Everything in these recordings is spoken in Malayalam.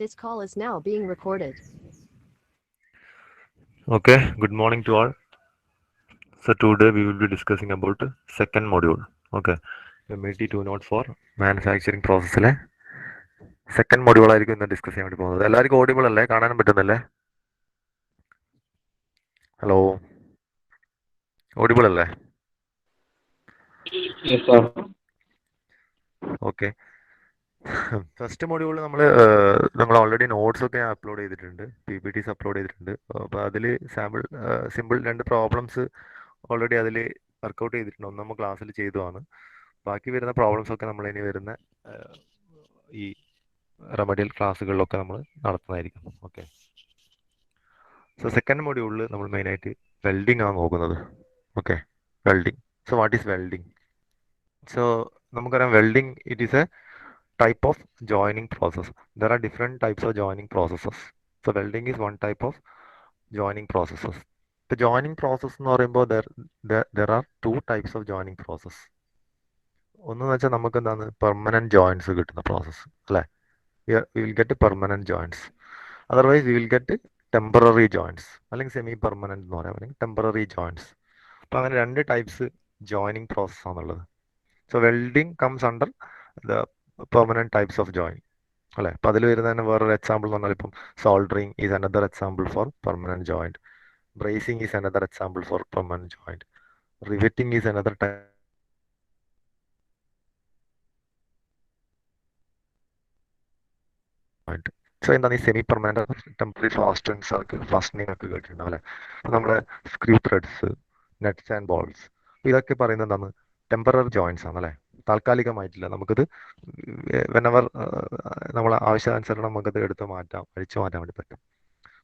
This call is now being recorded. Okay, good morning to all. So today we will be discussing about second module. Okay, MIT 204 manufacturing പ്രോസസ്സിലെ സെക്കൻഡ് മൊഡ്യൂൾ ആയിരിക്കും ഇന്ന് ഡിസ്കസ് ചെയ്യാൻ വേണ്ടി പോകുന്നത്. എല്ലാവർക്കും ഓഡിബിൾ അല്ലേ? കാണാനും പറ്റുന്നല്ലേ? ഹലോ, ഓഡിബിൾ അല്ലേ? Yes, sir. Okay, first module നമ്മൾ ഓൾറെഡി നോട്ട്സ് ഒക്കെ അപ്ലോഡ് ചെയ്തിട്ടുണ്ട്, PPTs അപ്ലോഡ് ചെയ്തിട്ടുണ്ട്. അപ്പോൾ അതിൽ സിമ്പിൾ രണ്ട് പ്രോബ്ലംസ് ഓൾറെഡി അതിൽ വർക്കൗട്ട് ചെയ്തിട്ടുണ്ട്. ഒന്ന് നമ്മൾ ക്ലാസ്സിൽ ചെയ്തതാണ്. ബാക്കി വരുന്ന പ്രോബ്ലംസ് ഒക്കെ നമ്മൾ ഇനി വരുന്ന ഈ റെമഡിയൽ ക്ലാസ്സുകളിലൊക്കെ നമ്മൾ നടത്തുന്നതായിരിക്കും. ഓക്കെ, സോ സെക്കൻഡ് മൊഡ്യൂളിൽ നമ്മൾ മെയിനായിട്ട് വെൽഡിംഗ് ആണ് നോക്കുന്നത്. Okay, welding. So what is welding? So നമുക്കറിയാം welding it is a type of joining process. There are different types of joining processes. So welding is one type of joining processes. The joining process എന്ന് പറയുമ്പോൾ there are two types of joining process. ഒന്നെന്ന് വെച്ചാൽ നമുക്ക് എന്താണ് പെർമനന്റ് ജോയിൻസ് കിട്ടുന്ന പ്രോസസ്സ് അല്ലേ? we will get permanent joints. Otherwise we will get temporary joints അല്ലെങ്കിൽ സെമി പെർമനന്റ് എന്ന് പറയാം, അല്ലെങ്കിൽ ടെമ്പററി ജോയിൻസ്. അപ്പോൾ അങ്ങനെ രണ്ട് ടൈപ്സ് ജോയിനിങ് പ്രോസസ് ആണുള്ളത്. So welding comes under the permanent types of join അല്ലേ? അപ്പം അതിൽ വരുന്ന തന്നെ വേറൊരു എക്സാമ്പിൾ എന്ന് പറഞ്ഞാൽ ഇപ്പം soldering is another example for permanent joint, bracing is another example for permanent joint, riveting is another joint. So എന്താണ് ഈ സെമി പെർമനന്റ് ടെമ്പററി ഫാസ്റ്റനിങ് ഒക്കെ കേട്ടിട്ടുണ്ടാവും അല്ലേ? നമ്മുടെ screw threads, nuts and bolts, ഇതൊക്കെ പറയുന്നത് എന്താണ് ടെമ്പററി ജോയിൻസ് ആണ് അല്ലേ? താൽക്കാലികമായിട്ടില്ല, നമുക്കിത് വെനവർ നമ്മളെ ആവശ്യാനുസരണം നമുക്കത് എടുത്ത് മാറ്റാം, അഴിച്ചു മാറ്റാൻ വേണ്ടി പറ്റും.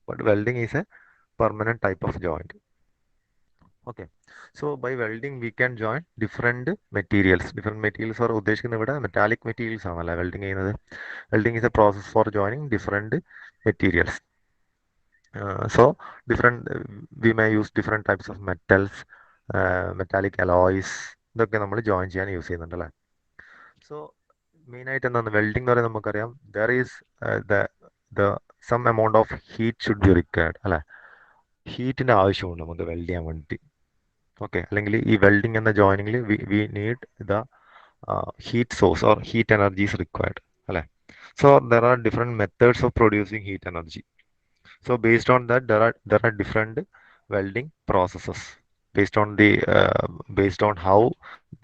But welding is A permanent type of joint. Okay, so by welding we can join different materials. Different materials are ഉദ്ദേശിക്കുന്നത് ഇവിടെ മെറ്റാലിക് മെറ്റീരിയൽസ് ആണല്ലേ വെൽഡിങ് ചെയ്യുന്നത്. Welding is a process for joining different materials. So different we may use different types of metals, metallic alloys, ഇതൊക്കെ നമ്മൾ ജോയിൻ ചെയ്യാൻ യൂസ് ചെയ്യുന്നുണ്ട് അല്ലേ? സോ മെയിൻ ആയിട്ട് എന്താണ് വെൽഡിംഗ് എന്ന് പറയുന്നത് നമുക്കറിയാം there is the sum amount of heat should be required അല്ലേ? ഹീറ്റിൻ്റെ ആവശ്യമുണ്ട് നമുക്ക് വെൽഡ് ചെയ്യാൻ വേണ്ടി. ഓക്കെ, അല്ലെങ്കിൽ ഈ വെൽഡിംഗ് എന്ന ജോയിനിങ്ങിൽ we need the heat source or heat energy is required അല്ലേ? So there are different methods of producing heat energy. So based on that there are different welding processes. Based on how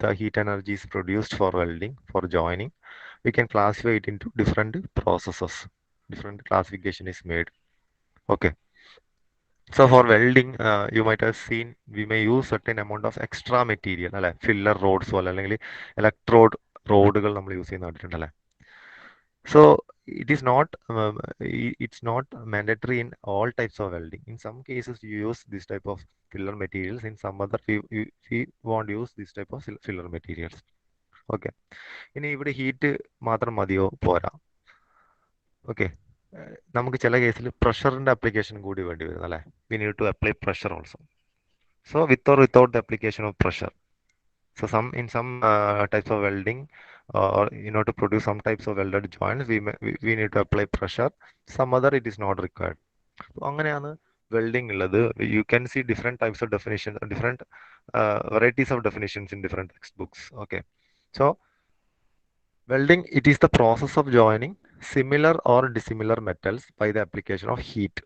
the heat energy is produced for welding, for joining, we can classify it into different processes. Different classification is made. Okay, so for welding you might have seen we may use certain amount of extra material അല്ലെ? ഫില്ലർ റോഡ്സ് പോലെ അല്ലെങ്കിൽ ഇലക്ട്രോഡ് റോഡുകൾ നമ്മൾ യൂസ് ചെയ്യുന്ന കണ്ടിട്ടുണ്ടല്ലേ? So it is not it's not mandatory in all types of welding. In some cases you use this type of filler materials, in some other we won't use this type of filler materials. Okay, ഇനി ഇവിടെ ഹീറ്റ് മാത്രം മതിയോ? പോരാ. ഓക്കെ, നമുക്ക് ചില കേസിൽ പ്രഷറിന്റെ അപ്ലിക്കേഷൻ കൂടി വേണ്ടി വരും അല്ലേ? We need to apply pressure also. So with or without the application of pressure. So in some types of welding, or in order to produce some types of welded joints, we need to apply pressure. Some other it is not required. So അങ്ങനെയാണ് welding ഉള്ളത്. You can see different types of definition, different varieties of definitions in different textbooks. Okay, so welding it is the process of joining similar or dissimilar metals by the application of heat,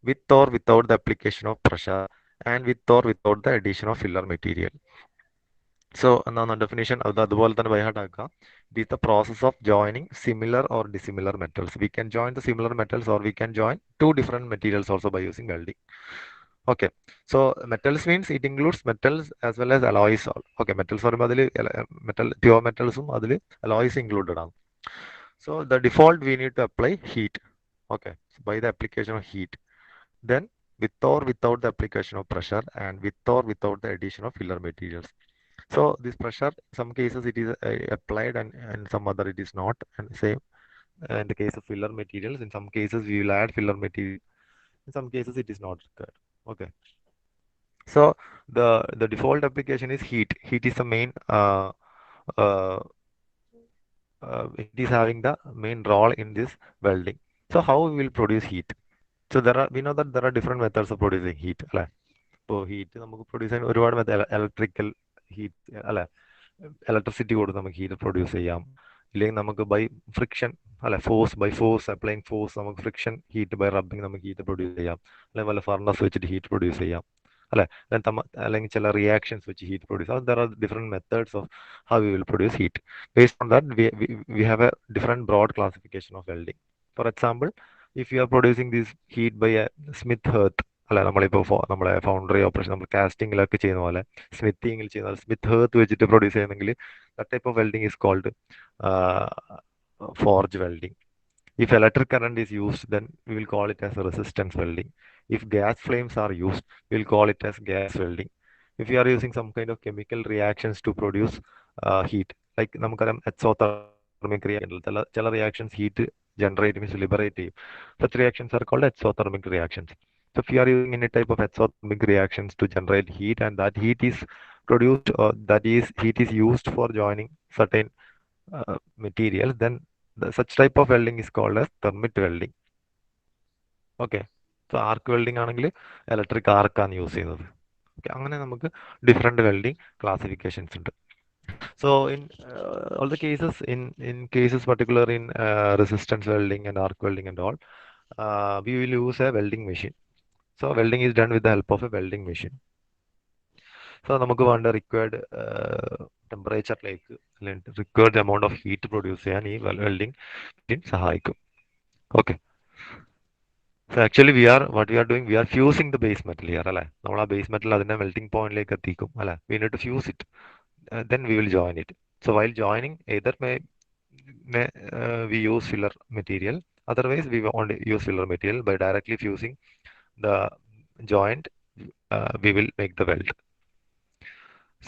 with or without the application of pressure, and with or without the addition of filler material. So എന്താണ് ഡെഫിനേഷൻ? അതുപോലെ തന്നെ ബൈ ഹാർട്ട് ആക്കുക. It is the process of joining similar or dissimilar metals. We can join the similar metals or we can join two different materials also by using welding. Okay, so metals means it includes metals as well as alloys. Okay, metals പറയുമ്പോൾ അതിൽ പ്യുവർ മെറ്റൽസും അതിൽ അലോയ്സ് ഇൻക്ലൂഡഡ് ആണ്. So the default we need to apply heat. Okay, by the application of heat. Then with or without the application of pressure, and with or without the addition of filler materials. So this pressure, some cases it is applied, and some other it is not. And same in the case of filler materials, in some cases we will add filler material, in some cases it is not required. Okay, so the default application is heat. Heat is the main uh, heat is having the main role in this welding. So how we will produce heat? So we know that there are different methods of producing heat. അല്ലെ? ഇപ്പോൾ ഹീറ്റ് നമുക്ക് പ്രൊഡ്യൂസ് ചെയ്യാൻ ഒരുപാട് ഇലക്ട്രിക്കൽ ഹീറ്റ് അല്ലെ, ഇലക്ട്രിസിറ്റി കൊടുത്ത് നമുക്ക് ഹീറ്റ് പ്രൊഡ്യൂസ് ചെയ്യാം. ഇല്ലെങ്കിൽ നമുക്ക് ബൈ ഫ്രിക്ഷൻ അല്ലെ, ഫോഴ്സ് അപ്ലൈങ് ഫോഴ്സ് നമുക്ക് ഫ്രിക്ഷൻ ഹീറ്റ് ബൈ റബ്ബിങ് നമുക്ക് ഹീറ്റ് പ്രൊഡ്യൂസ് ചെയ്യാം. അല്ലെങ്കിൽ വല്ല ഫർണസ് വെച്ചിട്ട് ഹീറ്റ് പ്രൊഡ്യൂസ് ചെയ്യാം അല്ലെ. അല്ലെങ്കിൽ ചില റിയാക്ഷൻസ് വെച്ച് heat produce. There are different methods of how we will produce heat. Based on that we have a different broad classification of welding. For example, if you are producing this heat by a Smith hearth അല്ല, നമ്മളിപ്പോൾ നമ്മളെ ഫൗണ്ടറി ഓപ്പറേഷൻ നമ്മൾ കാസ്റ്റിങ്ങിലൊക്കെ ചെയ്യുന്ന പോലെ സ്മിത്തിങ്ങിൽ ചെയ്യുന്ന സ്മിത്ത് ഹേർത്ത് വെച്ചിട്ട് പ്രൊഡ്യൂസ് ചെയ്യുന്നെങ്കിൽ that type of welding is called forge welding. If electric current is used, then we will call it as a resistance welding. If gas flames are used, we will call it as gas welding. If you are using some kind of chemical reactions to produce heat, like നമുക്കറിയാം exothermic ചില reactions heat generate means liberate ചെയ്യും. Such reactions are called exothermic reactions. So if you are using any type of exothermic reactions to generate heat, and that heat is produced, or that is heat is used for joining certain materials, then such type of welding is called as thermit welding. Okay. So arc welding ആണെങ്കിൽ ഇലക്ട്രിക് ആർക്കാണ് യൂസ് ചെയ്യുന്നത്. ഓക്കെ, അങ്ങനെ നമുക്ക് ഡിഫറെൻറ്റ് വെൽഡിങ് ക്ലാസിഫിക്കേഷൻസ് ഉണ്ട്. So in all the cases, in cases particular in resistance welding and arc welding and all, we will use a welding machine. So welding is done with the help of a welding machine. So നമുക്ക് വേണ്ട റിക്വയർഡ് ടെമ്പറേച്ചറിലേക്ക് അല്ലെങ്കിൽ required amount of heat produce ചെയ്യാൻ ഈ വെൽഡിംഗ് മെഷീൻ സഹായിക്കും. Okay. So actually what we are doing, we are fusing the base metal here, അല്ലെ. നമ്മൾ ആ ബേസ് മെറ്റൽ അതിനെ മെൽറ്റിംഗ് പോയിന്റിലേക്ക് എത്തിക്കും അല്ലെ. We need to fuse it, then we will join it. So while joining, either may we use filler material, otherwise we won't use filler material. By directly fusing the joint, we will make the weld.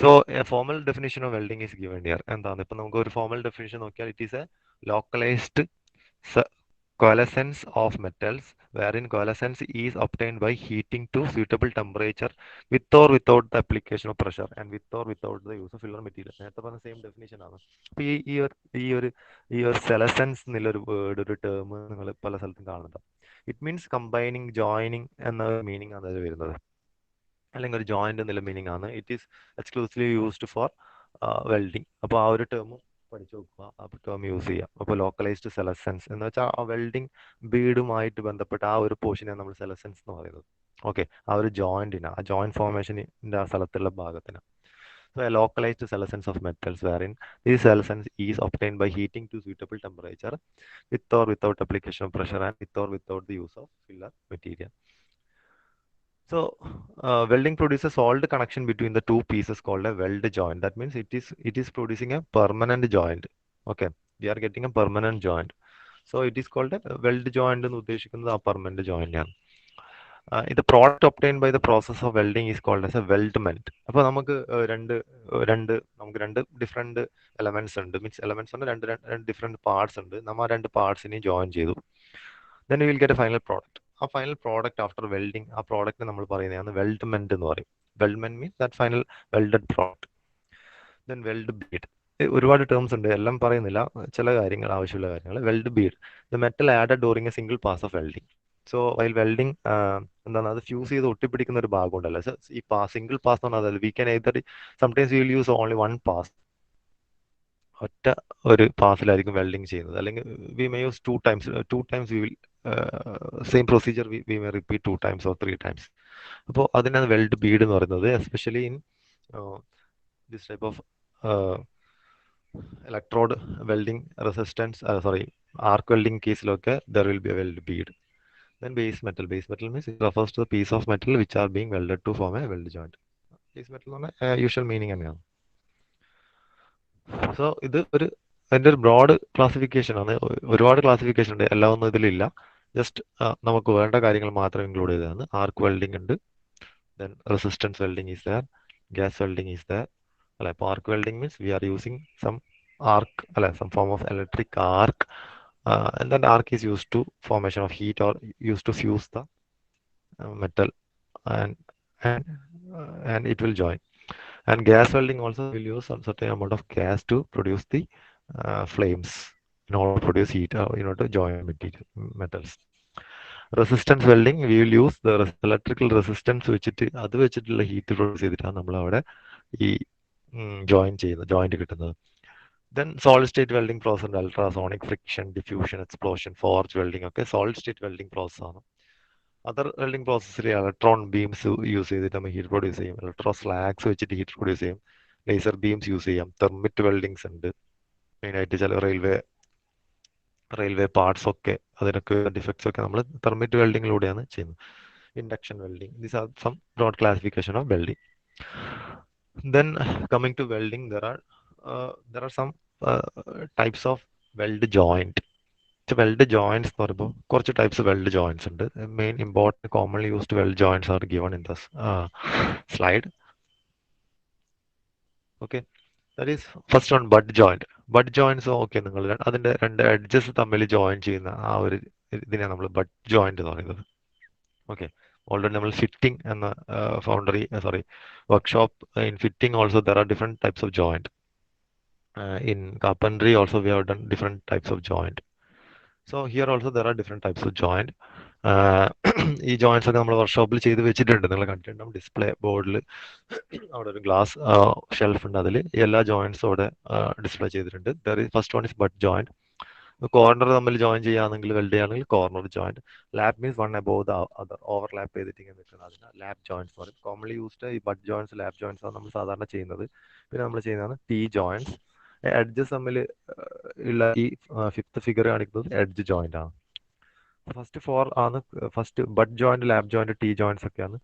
So a formal definition of welding is given here. എന്താണ് ഇപ്പൊ നമുക്ക് ഒരു ഫോർമൽ ഡെഫിനിഷൻ നോക്കിയാൽ, it is a localized coalescence of metals wherein coalescence is obtained by heating to suitable temperature with or without the application of pressure and with or without the use of filler material. നേരത്തെ പറഞ്ഞ സെയിം ഡെഫിനിഷൻ ആണ്. അപ്പൊ ഈ ഒരു സെലസൻസ് എന്നുള്ളൊരു വേർഡ്, ഒരു ടേം നിങ്ങൾ പല സ്ഥലത്തും കാണുന്നത്. ഇറ്റ് മീൻസ് കമ്പൈനിങ്, ജോയിനിങ് എന്ന മീനിങ് ആണ് അത് വരുന്നത്. അല്ലെങ്കിൽ ഒരു ജോയിന്റ് എന്നുള്ള മീനിങ് ആണ്. It is exclusively used for welding. അപ്പോൾ ആ ഒരു ടേമും പഠിച്ചു നോക്കുക, ആ ടേം യൂസ് ചെയ്യാം. അപ്പോൾ ലോക്കലൈസ്ഡ് സെലസൻസ് എന്ന് വെച്ചാൽ ആ വെൽഡിങ് ബീഡുമായിട്ട് ബന്ധപ്പെട്ട ആ ഒരു പോർഷനാണ് നമ്മൾ സെലസൻസ് എന്ന് പറയുന്നത്. ഓക്കെ, ആ ഒരു ജോയിന്റിന്, ആ ജോയിന്റ് ഫോർമേഷൻ്റെ ആ സ്ഥലത്തുള്ള ഭാഗത്തിന്. So a localized senescence of metals wherein this senescence is obtained by heating to suitable temperature with or without application of pressure and with or without the use of filler material. So welding produces a solid connection between the two pieces called a weld joint. That means it is producing a permanent joint. Okay, we are getting a permanent joint. So it is called a weld joint എന്ന് ഉദ്ദേശിക്കുന്നത് ആ permanent joint ആണ്. The product obtained by the process of welding is called as a weldment. അപ്പോൾ നമുക്ക് രണ്ട് ഡിഫറെന്റ് എലമെന്റ്സ് ഉണ്ട്. മീൻസ് എലമെന്റ്സ് ഉണ്ട്, രണ്ട് ഡിഫറെന്റ് പാർട്സ് ഉണ്ട്. നമ്മൾ ആ രണ്ട് പാർട്സിനെ ജോയിൻ ചെയ്തു. Then we will get a final product. ആ ഫൈനൽ പ്രോഡക്റ്റ് ആഫ്റ്റർ വെൽഡിങ്, ആ പ്രോഡക്റ്റ് നമ്മൾ പറയുന്നതാണ് വെൽഡ്മെന്റ് എന്ന് പറയും. Weldment means that final welded product. Then weld bead. ഒരുപാട് ടേംസ് ഉണ്ട്, എല്ലാം പറയുന്നില്ല, ചില കാര്യങ്ങൾ ആവശ്യമുള്ള കാര്യങ്ങൾ. Weld bead, the metal added during a single pass of welding. So while welding എന്താണ്, അത് ഫ്യൂസ് ചെയ്ത് ഒട്ടിപ്പിടിക്കുന്ന ഒരു ഭാഗം ഉണ്ടല്ലോ. ഈ സിംഗിൾ പാസ് എന്ന് പറഞ്ഞാൽ we can either sometimes we will use only one pass. ഒറ്റ ഒരു പാസിലായിരിക്കും വെൽഡിങ് ചെയ്യുന്നത്. അല്ലെങ്കിൽ we may use two times we will same procedure we may repeat 2 times or 3 times. അപ്പോൾ അതിനാണ് വെൽഡ് ബീഡ് എന്ന് പറയുന്നത്. Especially in this type of electrode welding resistance arc welding കേസിലൊക്കെ there will be a weld bead. Then base metal means it refers to the piece of metal which are being welded to form a weld joint. Base metal എന്ന് പറഞ്ഞാൽ യൂഷ്വൽ മീനിങ് തന്നെയാണ്. സോ ഇത് അതിൻ്റെ ഒരു ബ്രോഡ് ക്ലാസിഫിക്കേഷൻ ആണ്. ഒരുപാട് ക്ലാസിഫിക്കേഷൻ ഉണ്ട്, എല്ലാം ഒന്നും ഇതിലില്ല. ജസ്റ്റ് നമുക്ക് വേണ്ട കാര്യങ്ങൾ മാത്രം ഇൻക്ലൂഡ് ചെയ്തതാണ്. ആർക്ക് വെൽഡിംഗ് ഉണ്ട്, then resistance welding is there, gas welding is there അല്ലെ. അപ്പോൾ arc welding means we are using some arc അല്ലെ, some form of electric arc, and then arc is used to formation of heat or used to fuse the metal and it will join. And gas welding also will use some certain amount of gas to produce the flames in order to produce heat in order to join metals. Resistance welding we will use the electrical resistance വെച്ചിട്ട് അത് വെച്ചിട്ടുള്ള ഹീറ്റ് പ്രൊഡ്യൂസ് ചെയ്തിട്ടാണ് നമ്മൾ അവിടെ ഈ ജോയിന്റ് കിട്ടുന്നത്. Then solid state welding process ഉണ്ട്. Ultrasonic, friction, diffusion, explosion, forge welding ഒക്കെ സോളിഡ് സ്റ്റേറ്റ് വെൽഡിംഗ് പ്രോസസ് ആണ്. അതർ വെൽഡിംഗ് പ്രോസസ്സിൽ ഇലക്ട്രോൺ ബീംസ് യൂസ് ചെയ്തിട്ട് നമ്മൾ ഹീറ്റ് പ്രൊഡ്യൂസ് ചെയ്യും. ഇലക്ട്രോ സ്ലാഗ്സ് വെച്ചിട്ട് ഹീറ്റ് പ്രൊഡ്യൂസ് ചെയ്യും. ലേസർ ബീംസ് യൂസ് ചെയ്യാം. തെർമിറ്റ് വെൽഡിങ്സ് ഉണ്ട്. മെയിനായിട്ട് ചില റെയിൽവേ പാർട്സ് ഒക്കെ അതിനൊക്കെ ഡിഫക്ട്സ് ഒക്കെ നമ്മൾ തെർമിറ്റ് വെൽഡിങ്ങിലൂടെയാണ് ചെയ്യുന്നത്. Induction welding, these are some broad classification of welding. Then coming to welding, there are some types of weld joint. Weld joints എന്ന് പറയുമ്പോൾ കുറച്ച് ടൈപ്സ് വെൽഡ് ജോയിന്റ്സ് ഉണ്ട്. Main important commonly used weld joints are given in the slide. Okay, that is first one butt joint. Butt joints okay, നിങ്ങൾ അതിന്റെ രണ്ട് എഡ്ജസ് തമ്മിൽ ജോയിൻ ചെയ്യുന്ന ആ ഒരു ഇതിനെ നമ്മൾ ബഡ് ജോയിന്റ് എന്ന് പറയുന്നത്. ഓക്കെ, ഓൾറെഡി നമ്മൾ ഫിറ്റിംഗ് എന്ന workshop in fitting also there are different types of joint. In carpentry also we have done different types of joint. So here also there are different types of joint. ഈ ജോയിന്റ്സ് ഒക്കെ നമ്മൾ വർക്ക്ഷോപ്പിൽ ചെയ്ത് വെച്ചിട്ടുണ്ട്. നിങ്ങൾ കണ്ടിട്ടുണ്ടാവും ഡിസ്പ്ലേ ബോർഡിൽ അവിടെ ഒരു ഗ്ലാസ് ഷെൽഫ് ഉണ്ട്, അതിൽ എല്ലാ ജോയിന്റ്സും അവിടെ ഡിസ്പ്ലേ ചെയ്തിട്ടുണ്ട്. First one is but joint. Corner തമ്മിൽ ജോയിൻ ചെയ്യുകയാണെങ്കിൽ വെൽഡ് ചെയ്യുകയാണെങ്കിൽ corner joint. Lap means one above the other, overlap ചെയ്തിട്ട് ഇങ്ങനെ നിൽക്കുന്നത്, അതിന് ലാപ്പ് ജോയിന്റ്സ് പറയും. കോമൺലി യൂസ്ഡ് ഈ ബട്ട് ജോയിന്റ്സ്, ലാപ്പ് ജോയിന്റ്സ് ആണ് നമ്മൾ സാധാരണ ചെയ്യുന്നത്. പിന്നെ നമ്മൾ ചെയ്യുന്നതാണ് ടീ ജോയിന്റ്സ്. എഡ്ജസ് തമ്മിൽ ഉള്ള ഈ ഫിഫ്ത്ത് ഫിഗർ കാണിക്കുന്നത് എഡ്ജ് ജോയിന്റ് ആണ്. ഫസ്റ്റ് ഫോർ ആണ് first butt joint, lap joint, T joints ഒക്കെയാണ്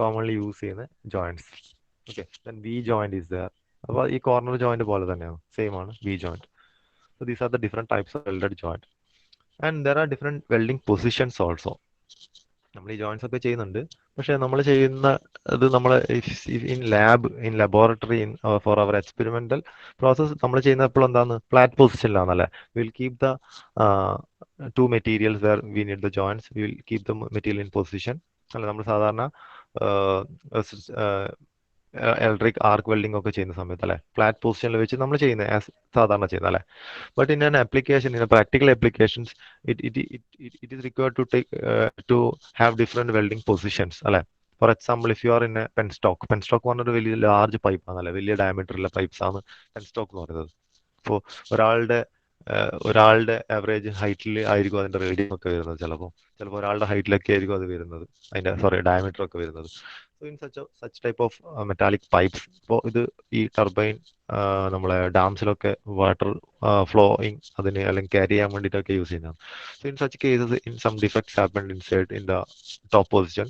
കോമൺലി യൂസ് ചെയ്യുന്ന joints. Okay, then V joint is there. അപ്പോൾ ഈ കോർണർ ജോയിന്റ് പോലെ തന്നെയാണ്, സെയിം ആണ് V joint. So these are the different types of welded joint, and there are different welding positions also. നമ്മൾ ഈ ജോയിന്റ്സ് ഒക്കെ ചെയ്യുന്നുണ്ട്, പക്ഷെ നമ്മൾ ചെയ്യുന്ന ഇത് നമ്മൾ in laboratory for our experimental process നമ്മൾ ചെയ്യുന്ന എപ്പോഴും എന്താണ് ഫ്ലാറ്റ് പൊസിഷനിലാണല്ലേ. Will keep the two materials where we need the joints, will keep the material in position അല്ല. നമ്മൾ സാധാരണ ഇലക്ട്രിക് ആർക്ക് വെൽഡിംഗ് ഒക്കെ ചെയ്യുന്ന സമയത്ത് അല്ലെ, ഫ്ലാറ്റ് പൊസിഷനിൽ വെച്ച് നമ്മൾ ചെയ്യുന്നത് സാധാരണ ചെയ്യുന്നത് അല്ലെ. But in an application, in practical applications it is required to take to have different welding positions അല്ലെ. For example, if you are in a penstock പറഞ്ഞൊരു വലിയ ലാർജ് പൈപ്പ് ആണല്ലേ, വലിയ ഡയമീറ്ററുള്ള പൈപ്പ്സ് ആണ് പെൻസ്റ്റോക്ക് എന്ന് പറയുന്നത്. അപ്പോൾ ഒരാളുടെ ആവറേജ് ഹൈറ്റിൽ ആയിരിക്കും അതിന്റെ റേഡിയം ഒക്കെ വരുന്നത്. ചിലപ്പോൾ ഒരാളുടെ ഹൈറ്റിലൊക്കെ ആയിരിക്കും അത് വരുന്നത്, അതിന്റെ ഡയമീറ്റർ ഒക്കെ വരുന്നത്. So in such type of metallic pipes, ഇപ്പോൾ ഇത് ഈ ടർബൈൻ നമ്മളെ ഡാംസിലൊക്കെ വാട്ടർ ഫ്ലോയിങ് അതിന് അല്ലെങ്കിൽ ക്യാരി ചെയ്യാൻ വേണ്ടിയിട്ടൊക്കെ യൂസ് ചെയ്യുന്നതാണ്. So in such cases in some defects happened inside in the top position,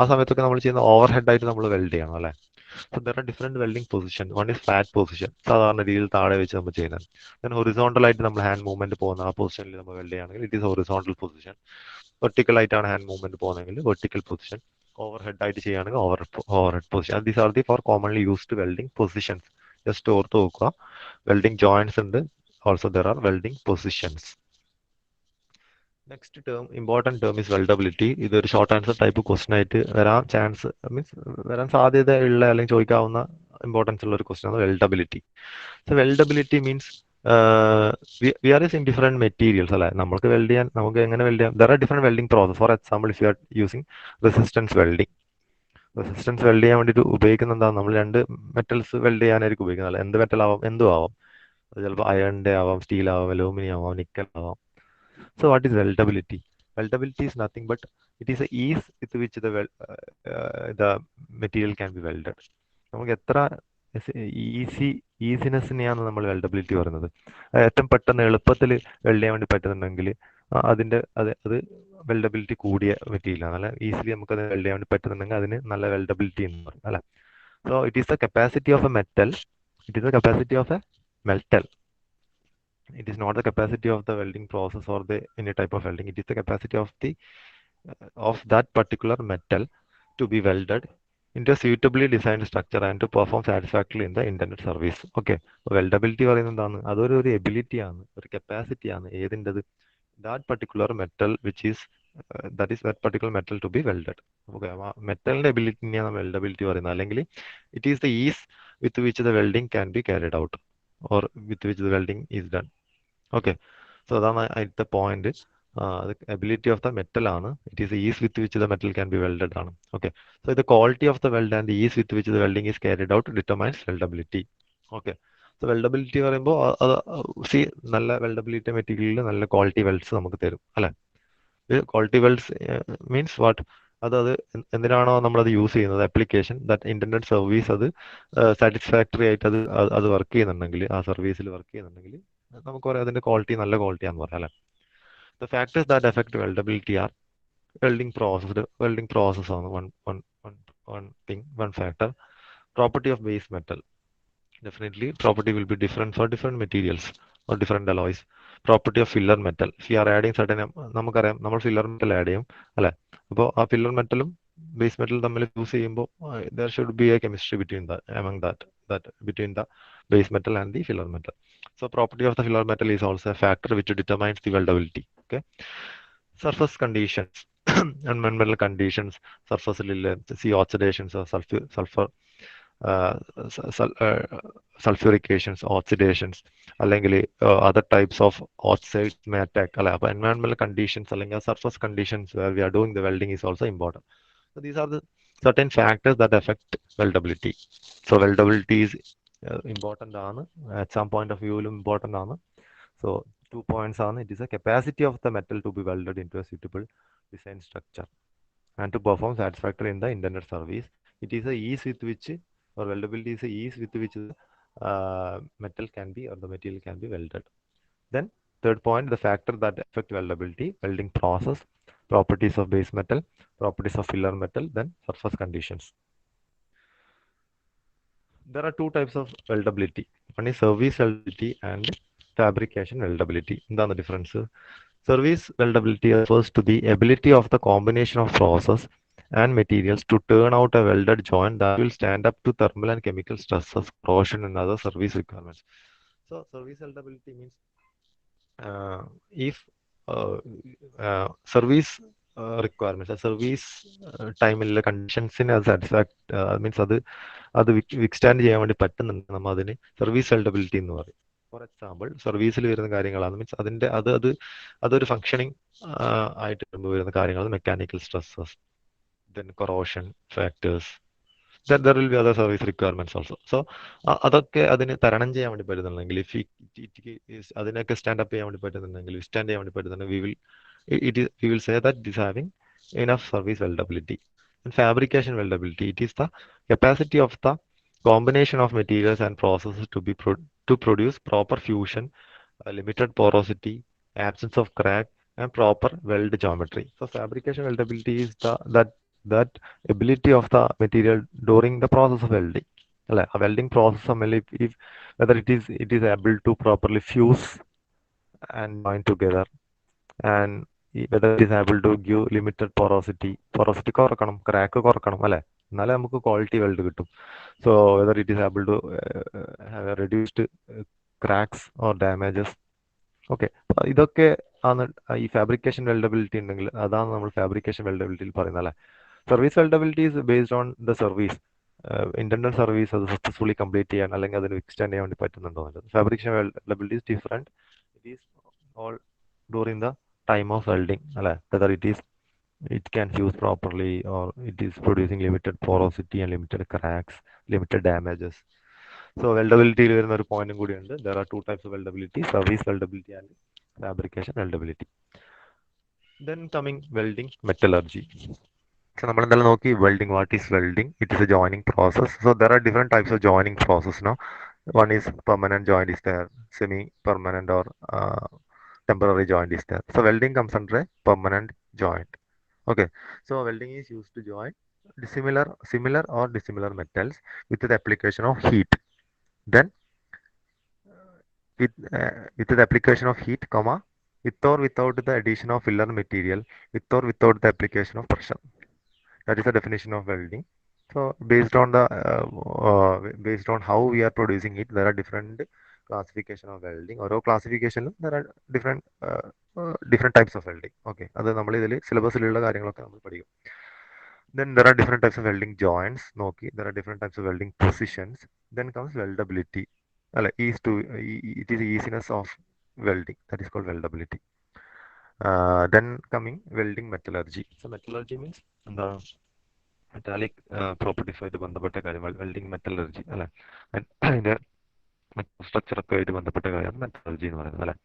ആ സമയത്തൊക്കെ നമ്മൾ ചെയ്യുന്ന ഓവർ ഹെഡ് ആയിട്ട് നമ്മൾ വെൽഡ് ചെയ്യണം അല്ലേ. So there are different welding position. One is flat position, സാധാരണ രീതിയിൽ താഴെ വെച്ച് നമ്മൾ ചെയ്യുന്നത്. Then horizontal ആയിട്ട് നമ്മൾ ഹാൻഡ് മൂവ്മെന്റ് പോകുന്ന ആ പൊസിഷനിൽ നമ്മൾ വെൽഡ് ചെയ്യുകയാണെങ്കിൽ it is horizontal position. Vertical ആയിട്ടാണ് ഹാൻഡ് മൂവ്മെന്റ് പോകുന്നതെങ്കിൽ വെർട്ടിക്കൽ പൊസിഷൻ. ഓവർ ഹെഡ് ആയിട്ട് ചെയ്യുകയാണെങ്കിൽ overhead position. These are the four commonly used welding positions. Just ഓർത്ത് നോക്കുക. വെൽഡിംഗ് ജോയിന്റ്സ് ഉണ്ട്, also there are welding positions. Next term, important term is weldability. ഇതൊരു ഷോർട്ട് ആൻസർ ടൈപ്പ് ക്വസ്റ്റൻ ആയിട്ട് വരാൻ സാധ്യതയുള്ള അല്ലെങ്കിൽ ചോദിക്കാവുന്ന ഇമ്പോർട്ടൻസ് ഉള്ള ഒരു ക്വസ്റ്റൻ ആണ് weldability. So weldability means we are using different materials അല്ലെ. നമുക്ക് വെൽഡ് ചെയ്യാൻ, നമുക്ക് എങ്ങനെ വെൽഡ് ചെയ്യാം, there are different welding process. For example, if you are using resistance welding, resistance weld ചെയ്യാൻ വേണ്ടിയിട്ട് ഉപയോഗിക്കുന്ന എന്താണ്, നമ്മൾ രണ്ട് മെറ്റൽസ് വെൽഡ് ചെയ്യാനായിരിക്കും ഉപയോഗിക്കുന്നത് അല്ലെ. എന്ത് മെറ്റൽ ആവാം, എന്തും ആവാം. അത് ചിലപ്പോൾ അയണിന്റെ ആവാം, സ്റ്റീൽ ആവാം, അലൂമിനിയം ആവാം, നിക്കൽ ആവാം. So what is weldability? Weldability is nothing but it is a ease with which the material can be welded. നമുക്ക് എത്ര ഈസിനെസ്സിനെയാണ് നമ്മൾ വെൽഡബിലിറ്റി പറയുന്നത്. ഏറ്റവും പെട്ടെന്ന് എളുപ്പത്തിൽ വെൽഡ് ചെയ്യാൻ വേണ്ടി പറ്റുന്നുണ്ടെങ്കിൽ അത് വെൽഡബിലിറ്റി കൂടിയ മെറ്റീരിയൽ ആണ് അല്ലെ. ഈസിലി നമുക്ക് അത് വെൽഡ് ചെയ്യാൻ വേണ്ടി പറ്റുന്നുണ്ടെങ്കിൽ അതിന് നല്ല വെൽഡബിലിറ്റി എന്ന് പറയും അല്ലെ. So it is the capacity of A metal, it is the capacity of A metal. It is not the capacity of the welding process or any type of welding. It is the capacity of that particular metal to be welded into a suitably designed structure and to perform satisfactorily in the intended service. Okay, weldability പറയുന്നത് എന്താണ്, അതൊരു എബിലിറ്റി ആണ്, ഒരു കപ്പാസിറ്റി ആണ്. ഏതിൻ്റെത്, that particular metal which is that particular metal to be welded. Okay, മെറ്റലിന്റെ എബിലിറ്റിനെയാണ് വെൽഡബിലിറ്റി പറയുന്നത്. അല്ലെങ്കിൽ it is the ease with which the welding can be carried out. or with which the welding is done. Okay, so അതാണ് അടുത്ത point. The ability of the metal ആണ്, it is the ease with which the metal can be welded ആണ്. Okay, so the quality of the weld and the ease with which the welding is carried out determines weldability. Okay, so weldability പറയുമ്പോൾ അത് സി നല്ല വെൽഡബിലിറ്റി മെറ്റീരിയലിൽ നല്ല ക്വാളിറ്റി വെൽഡ്സ് നമുക്ക് തരും അല്ലെ. ക്വാളിറ്റി വെൽഡ്സ് മീൻസ് വാട്ട്, അത് എന്തിനാണോ നമ്മളത് യൂസ് ചെയ്യുന്നത്, ആപ്ലിക്കേഷൻ ദാറ്റ് ഇന്റർനെറ്റ് സർവീസ് അത് സാറ്റിസ്ഫാക്ടറി ആയിട്ട് അത് വർക്ക് ചെയ്യുന്നുണ്ടെങ്കിൽ, ആ സർവീസിൽ വർക്ക് ചെയ്യുന്നുണ്ടെങ്കിൽ നമുക്ക് പറയാം അതിന്റെ ക്വാളിറ്റി നല്ല ക്വാളിറ്റിയാന്ന് പറയാം അല്ലെ. The factors that affect weldability are welding process ആണ് one thing, one factor. Property of base metal, definitely property will be different for different materials or different alloys. Property of filler metal, if you are adding certain, നമുക്കറിയാം നമ്മൾ ഫില്ലർ മെറ്റൽ ആഡ് ചെയ്യും അല്ലെ. അപ്പോൾ ആ ഫില്ലർ മെറ്റലും ബേസ് മെറ്റൽ തമ്മിൽ യൂസ് ചെയ്യുമ്പോൾ there should be a chemistry between that, among that between the base metal and the filler metal. So property of the filler metal is also a factor which determines the weldability. Okay, surface conditions environmental conditions, surface see oxidations or sulfur സൾഫ്യൂറിക്കേഷൻസ്, ഓക്സിഡേഷൻസ്, അല്ലെങ്കിൽ അതർ ടൈപ്സ് ഓഫ് ഓക്സൈഡ് മാറ്റാക് അല്ലെ. അപ്പോൾ എൻവയോൺമെന്റൽ കണ്ടീഷൻസ് അല്ലെങ്കിൽ surface conditions where we are doing the welding is also important. So these are the certain factors that affect weldability. So weldability is important ആണ്, at some point of view important ആണ്. So 2 points ആണ്. It is a capacity of the metal to be welded into a suitable design structure and to perform satisfactory in the intended service. It is a ease with which, or weldability is a ease with which the metal can be, or the material can be welded. Then third point, the factor that affect weldability, welding process, properties of base metal, properties of filler metal, then surface conditions. There are two types of weldability. One is service weldability and fabrication weldability. എന്താണ് the difference? Service weldability refers to the ability of the combination of process and materials to turn out a welded joint that will stand up to thermal and chemical stresses, corrosion, and other service requirements. So service weldability means if service requirements, service ടൈമിലുള്ള കണ്ടീഷൻസിനെ അത് മീൻസ് അത് വിക്സ്റ്റാൻഡ് ചെയ്യാൻ വേണ്ടി പറ്റുന്നുണ്ട്, നമ്മൾ അതിന് സർവീസ് വെൽഡബിലിറ്റി എന്ന് പറയും. ഫോർ എക്സാമ്പിൾ, സർവീസിൽ വരുന്ന കാര്യങ്ങളാണ് മീൻസ് അതിന്റെ അതൊരു ഫങ്ഷനിങ് ആയിട്ട് വരുന്ന കാര്യങ്ങളാണ് mechanical stresses, then corrosion factors, there will be other service requirements also. So അതൊക്കെ അതിന് തരണം ചെയ്യാൻ വേണ്ടി പറ്റുന്നുണ്ടെങ്കിൽ, അതിനൊക്കെ സ്റ്റാൻഡ് അപ്പ് ചെയ്യാൻ വേണ്ടി പറ്റുന്നുണ്ടെങ്കിൽ, സ്റ്റാൻഡ് ചെയ്യാൻ വേണ്ടി പറ്റുന്നുണ്ടെങ്കിൽ, we will say that it is having enough service weldability. And fabrication weldability, it is the capacity of the combination of materials and processes to produce proper fusion, limited porosity, absence of crack, and proper weld geometry. So fabrication weldability is that ability of the material during the process of welding. A welding process, if whether it is able to properly fuse and join together, and whether it is able to give limited porosity കുറക്കണം, crack കുറക്കണം അല്ലെ, എന്നാലേ നമുക്ക് ക്വാളിറ്റി വെൽഡ് കിട്ടും. So whether it is able to have a reduced cracks or damages. Okay, ഇതൊക്കെ ആണ് ഈ ഫാബ്രിക്കേഷൻ വെൽഡബിലിറ്റി ഉണ്ടെങ്കിൽ അതാണ് നമ്മൾ ഫാബ്രിക്കേഷൻ വെൽഡബിലിറ്റിയിൽ പറയുന്നത് അല്ലെ. Service weldability is based on the service, internal service അത് സക്സസ്ഫുള്ളി കംപ്ലീറ്റ് ചെയ്യാൻ അല്ലെങ്കിൽ അതിന് എക്സ്റ്റെൻഡ് ചെയ്യാൻ വേണ്ടി പറ്റുന്നുണ്ടോ എന്നുള്ളത്. Fabrication weldability is different, it is all during the time of welding, whether it can fuse properly or it is producing limited porosity and limited cracks, limited damages. So weldability വരുന്ന ഒരു പോയിന്റും കൂടിയുണ്ട്. There are two types of weldability, service weldability and fabrication weldability. Then coming welding metallurgy. So നമ്മൾ എന്തായാലും നോക്കി welding, what is welding? It is a joining process. So there are different types of joining process now. One is permanent joint is there, semi-permanent or temporary joint is there. So welding comes under a permanent joint. Okay, so welding is used to join similar or dissimilar metals with the application of heat. Then with the application of heat, with or without the addition of filler material, with or without the application of pressure. That is the definition of welding. So based on how we are producing it, there are different classification of welding. ഓരോ classification there are different types of welding. Okay, അത് നമ്മൾ ഇതിൽ സിലബസിലുള്ള കാര്യങ്ങളൊക്കെ നമ്മൾ പഠിക്കും. Then there are different types of welding joints. നോക്കി, there are different types of welding positions. Then comes weldability. അല്ല is to it is easiness of welding, that is called weldability. Then coming welding metallurgy. So metallurgy means എന്താ, മെറ്റാലിക് പ്രോപ്പർട്ടീസുമായിട്ട് ബന്ധപ്പെട്ട കാര്യം വെൽഡിങ് മെറ്റലർജി അല്ലെ. അതിന്റെ സ്ട്രക്ചർ ഒക്കെ ആയിട്ട് ബന്ധപ്പെട്ട കാര്യമാണ് മെറ്റലർജി എന്ന് പറയുന്നത് അല്ലെ.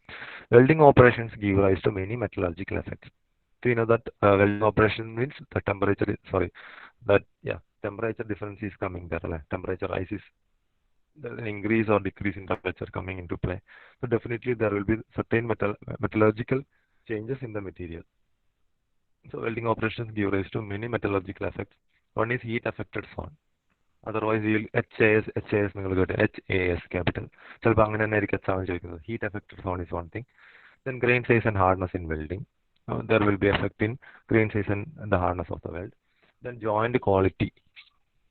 Welding operations give rise to many metallurgical effects. So you know that welding operation means the temperature temperature difference is coming there, right? Temperature rise is there's an increase or decrease in temperature coming into play. So definitely there will be certain metallurgical changes in the material. So welding operations give rise to many metallurgical effects. One is heat affected zone. Otherwise you will HAS നിങ്ങൾ കേട്ടെ, HAS capital. ചിലപ്പോൾ അങ്ങനെ തന്നെ ആയിരിക്കും എക്സാമിന് ചോദിക്കുന്നത്. Heat affected zone is one thing. Then grain size and hardness in welding. There will be effect in grain size and the hardness of the weld. Then joint quality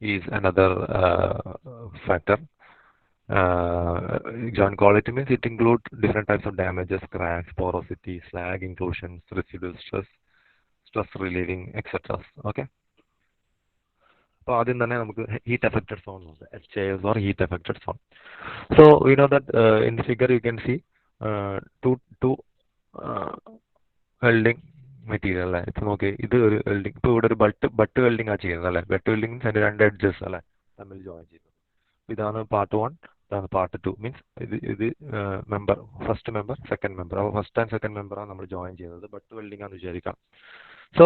is another factor. Joint quality means it includes different types of damages, cracks, porosity, slag inclusions, residual stress relieving, etc. Okay. So ആദ്യം തന്നെ നമുക്ക് heat affected zone ഉണ്ട്, HAS or heat affected zone. So we know that in the figure you can see two welding material അല്ലേ. ഇപ്പൊ നോക്കി, ഇത് ഒരു വെൽഡിങ്, ഇപ്പൊ ഇവിടെ ഒരു ബട്ട് വെൽഡിങ് ആ ചെയ്യുന്നത് അല്ലെ. ബട്ട് വെൽഡിങ് മീൻസ് അതിന്റെ രണ്ട് എഡ്ജസ് അല്ലെ തമ്മിൽ ജോയിൻ ചെയ്യുന്നത്. ഇതാണ് പാർട്ട് 1, ഇതാണ് പാർട്ട് 2. മീൻസ് ഇത് member, first member, second member. അപ്പോൾ ഫസ്റ്റ് ആൻഡ് സെക്കൻഡ് മെമ്പറാണ് നമ്മൾ ജോയിൻ ചെയ്യുന്നത്. ബട്ട് വെൽഡിങ് ആണെന്ന് വിചാരിക്കാം. So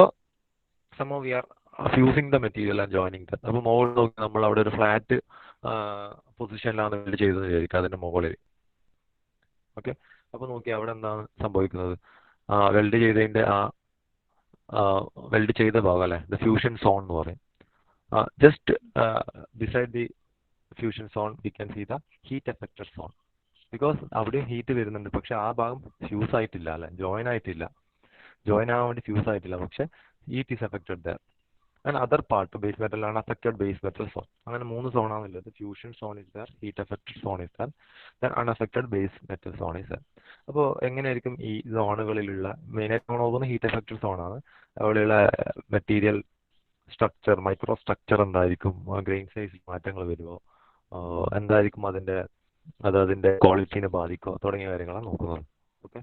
somehow we are fusing the material and joining that. അപ്പോൾ മുകളിൽ നോക്കി നമ്മൾ അവിടെ ഒരു ഫ്ലാറ്റ് പൊസിഷനിലാണ് വെൽഡ് ചെയ്തതെന്ന് വിചാരിക്കാം, അതിന്റെ മുകളിൽ. ഓക്കെ. അപ്പോൾ നോക്കി അവിടെ എന്താണ് സംഭവിക്കുന്നത്, വെൽഡ് ചെയ്തതിന്റെ വെൽഡ് ചെയ്ത ഭാഗം അല്ലെ, ദ ഫ്യൂഷൻ സോൺ എന്ന് പറയും. Just beside the fusion zone we can see the heat affected zone. Because അവിടെ ഹീറ്റ് വരുന്നുണ്ട്, പക്ഷെ ആ ഭാഗം ഫ്യൂസ് ആയിട്ടില്ല അല്ലെ, ജോയിൻ ആയിട്ടില്ല. ജോയിൻ ആവാൻ വേണ്ടി ഫ്യൂസ് ആയിട്ടില്ല, പക്ഷെ heat is affected there. And other part base metal ആണ് അഫക്റ്റഡ് ബേസ് മെറ്റൽ സോൺ. അങ്ങനെ 3 സോണാണുള്ളത്. Fusion zone is there, heat affected zone is there, then unaffected base metal zone is there. അപ്പോൾ എങ്ങനെയായിരിക്കും ഈ സോണുകളിലുള്ള, മെയിനായിട്ട് നമ്മൾ നോക്കുന്ന ഹീറ്റ് എഫക്റ്റഡ് സോണാണ്. അവിടെയുള്ള മെറ്റീരിയൽ സ്ട്രക്ചർ, മൈക്രോ സ്ട്രക്ചർ എന്തായിരിക്കും, ഗ്രെയിൻ സൈസിൽ മാറ്റങ്ങൾ വരുമോ, എന്തായിരിക്കും അതിന്റെ ക്വാളിറ്റീനെ ബാധിക്കുമോ തുടങ്ങിയ കാര്യങ്ങളാണ് നോക്കുന്നത്. Okay.